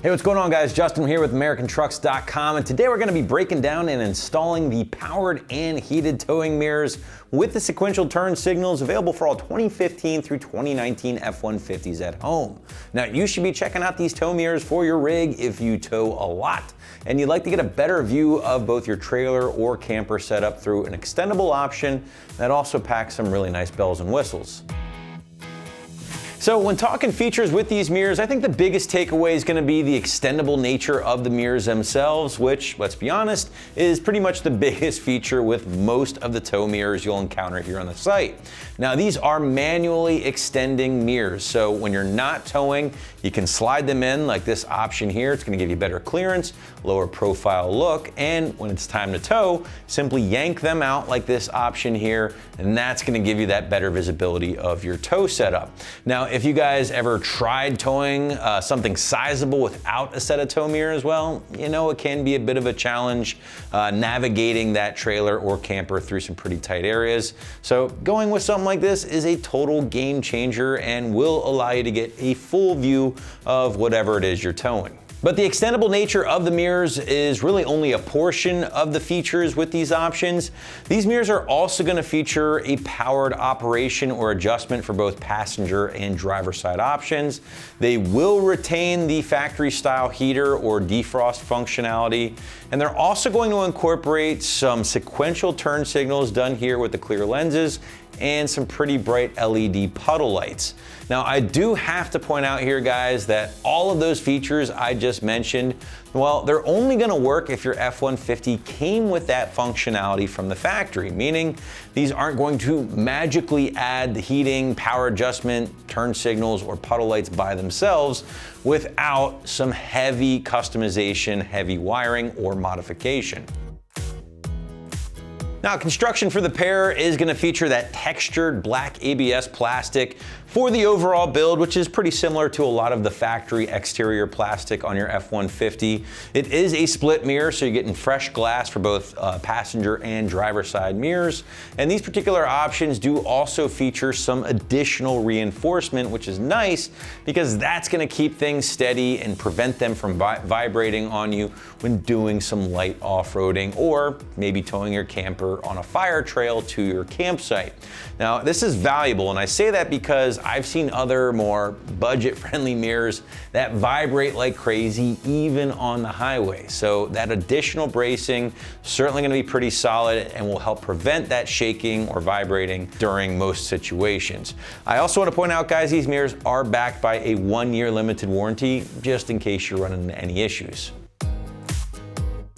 Hey, what's going on, guys? Justin here with AmericanTrucks.com, and today we're going to be breaking down and installing the powered and heated towing mirrors with the sequential turn signals available for all 2015 through 2019 F-150s at home. Now, you should be checking out these tow mirrors for your rig if you tow a lot and you'd like to get a better view of both your trailer or camper setup through an extendable option that also packs some really nice bells and whistles. So when talking features with these mirrors, I think the biggest takeaway is going to be the extendable nature of the mirrors themselves, which, let's be honest, is pretty much the biggest feature with most of the tow mirrors you'll encounter here on the site. Now, these are manually extending mirrors, so when you're not towing, you can slide them in like this option here. It's going to give you better clearance, lower profile look, and when it's time to tow, simply yank them out like this option here, and that's going to give you that better visibility of your tow setup. Now, if you guys ever tried towing something sizable without a set of tow mirrors, well, you know, it can be a bit of a challenge navigating that trailer or camper through some pretty tight areas. So going with something like this is a total game changer and will allow you to get a full view of whatever it is you're towing. But the extendable nature of the mirrors is really only a portion of the features with these options. These mirrors are also going to feature a powered operation or adjustment for both passenger and driver side options. They will retain the factory style heater or defrost functionality, and they're also going to incorporate some sequential turn signals done here with the clear lenses and some pretty bright LED puddle lights. Now, I do have to point out here, guys, that all of those features I just mentioned, well, they're only gonna work if your F-150 came with that functionality from the factory, meaning these aren't going to magically add the heating, power adjustment, turn signals, or puddle lights by themselves without some heavy customization, heavy wiring, or modification. Now, construction for the pair is going to feature that textured black ABS plastic for the overall build, which is pretty similar to a lot of the factory exterior plastic on your F-150. It is a split mirror, so you're getting fresh glass for both passenger and driver side mirrors. And these particular options do also feature some additional reinforcement, which is nice because that's going to keep things steady and prevent them from vibrating on you when doing some light off-roading or maybe towing your camper on a fire trail to your campsite. Now, this is valuable, and I say that because I've seen other more budget-friendly mirrors that vibrate like crazy even on the highway. So that additional bracing certainly going to be pretty solid and will help prevent that shaking or vibrating during most situations. I also want to point out, guys, these mirrors are backed by a 1-year limited warranty just in case you're running into any issues.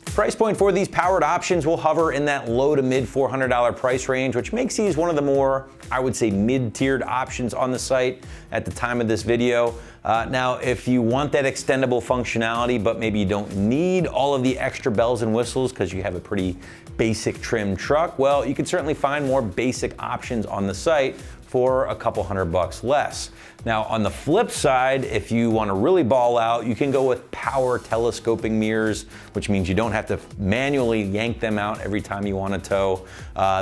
Price point for these powered options will hover in that low to mid $400 price range, which makes these one of the more, I would say, mid-tiered options on the site at the time of this video. Now, if you want that extendable functionality, but maybe you don't need all of the extra bells and whistles because you have a pretty basic trim truck, well, you can certainly find more basic options on the site for a couple $100 less. Now, on the flip side, if you want to really ball out, you can go with power telescoping mirrors, which means you don't have to manually yank them out every time you want to tow.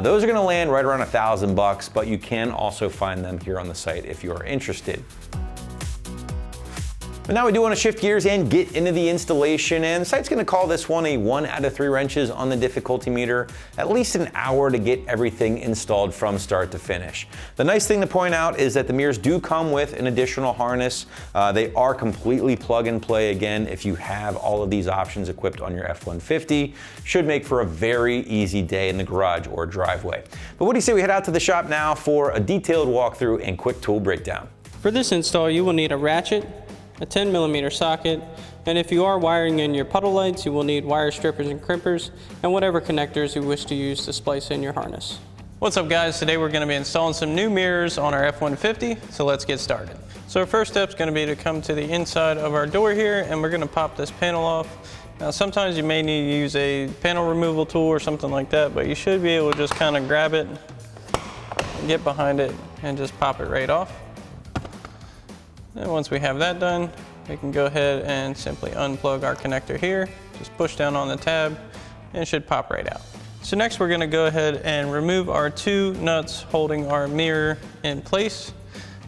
Those are going to land right around $1,000, but you can also find them here on the site if you are interested. But now we do want to shift gears and get into the installation, and the site's going to call this one a 1 out of 3 wrenches on the difficulty meter, at least an hour to get everything installed from start to finish. The nice thing to point out is that the mirrors do come with an additional harness. They are completely plug and play again if you have all of these options equipped on your F-150. Should make for a very easy day in the garage or driveway. But what do you say we head out to the shop now for a detailed walkthrough and quick tool breakdown? For this install, you will need a ratchet, a 10mm socket, and if you are wiring in your puddle lights, you will need wire strippers and crimpers, and whatever connectors you wish to use to splice in your harness. What's up, guys? Today we're going to be installing some new mirrors on our F-150, so let's get started. So our first step is going to be to come to the inside of our door here, and we're going to pop this panel off. Now, sometimes you may need to use a panel removal tool or something like that, but you should be able to just kind of grab it, get behind it, and just pop it right off. And once we have that done, we can go ahead and simply unplug our connector here. Just push down on the tab and it should pop right out. So next we're going to go ahead and remove our 2 nuts holding our mirror in place.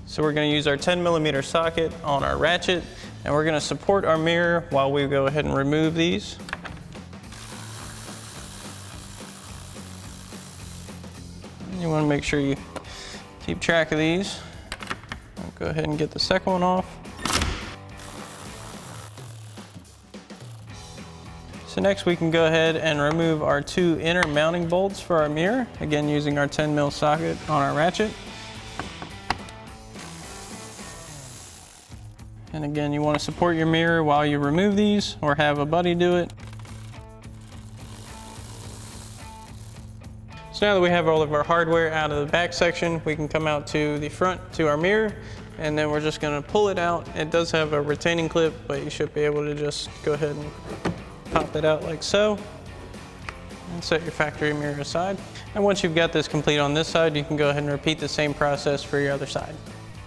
So we're going to use our 10mm socket on our ratchet, And we're going to support our mirror while we go ahead and remove these. You want to make sure you keep track of these. I'll go ahead and get the second one off. So next we can go ahead and remove our 2 inner mounting bolts for our mirror, again using our 10mm socket on our ratchet. And again, you want to support your mirror while you remove these, or have a buddy do it. So now that we have all of our hardware out of the back section, we can come out to the front to our mirror, and then we're just going to pull it out. It does have a retaining clip, but you should be able to just go ahead and pop it out like so, and set your factory mirror aside. And once you've got this complete on this side, you can go ahead and repeat the same process for your other side.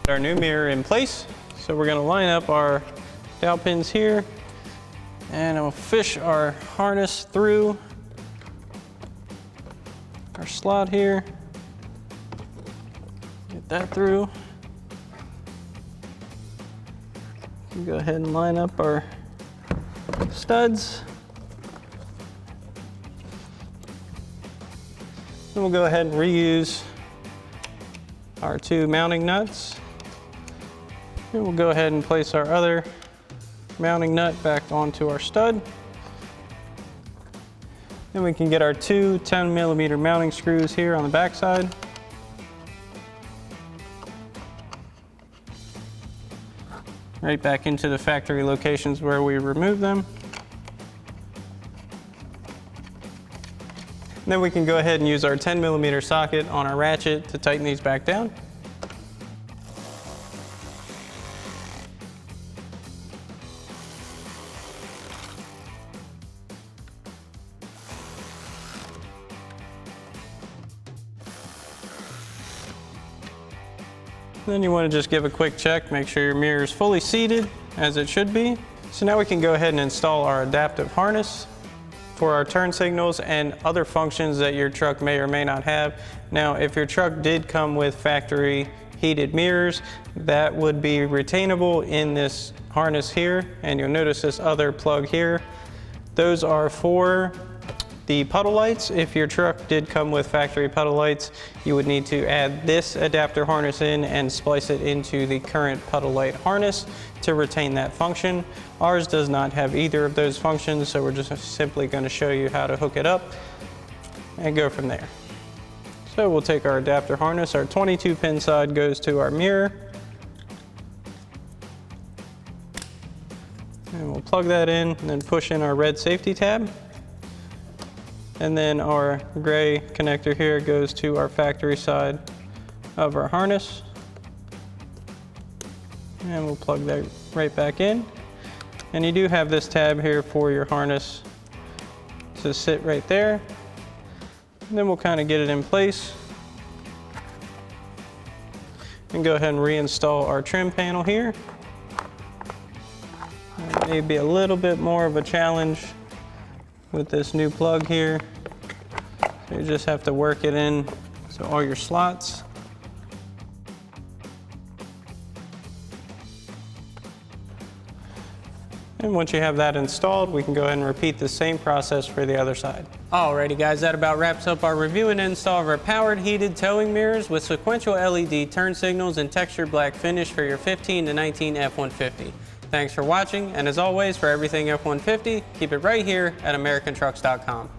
Put our new mirror in place. So we're going to line up our dowel pins here, and we'll fish our harness through our slot here. Get that through. We'll go ahead and line up our studs. Then we'll go ahead and reuse our 2 mounting nuts. And we'll go ahead and place our other mounting nut back onto our stud. Then we can get our 2 10mm mounting screws here on the back side. Right back into the factory locations where we removed them. And then we can go ahead and use our 10mm socket on our ratchet to tighten these back down. Then you want to just give a quick check, make sure your mirror is fully seated as it should be. So now we can go ahead and install our adaptive harness for our turn signals and other functions that your truck may or may not have. Now, if your truck did come with factory heated mirrors, that would be retainable in this harness here, and you'll notice this other plug here. Those are for the puddle lights. If your truck did come with factory puddle lights, you would need to add this adapter harness in and splice it into the current puddle light harness to retain that function. Ours does not have either of those functions, so we're just simply going to show you how to hook it up and go from there. So we'll take our adapter harness, our 22-pin side goes to our mirror, and we'll plug that in and then push in our red safety tab. And then our gray connector here goes to our factory side of our harness. And we'll plug that right back in. And you do have this tab here for your harness to sit right there. And then we'll kind of get it in place. And go ahead and reinstall our trim panel here. It may be a little bit more of a challenge with this new plug here. So you just have to work it in to all your slots. And once you have that installed, we can go ahead and repeat the same process for the other side. Alrighty guys, that about wraps up our review and install of our powered heated towing mirrors with sequential LED turn signals and textured black finish for your 15 to 19 F-150. Thanks for watching, and as always, for everything F-150, keep it right here at AmericanTrucks.com.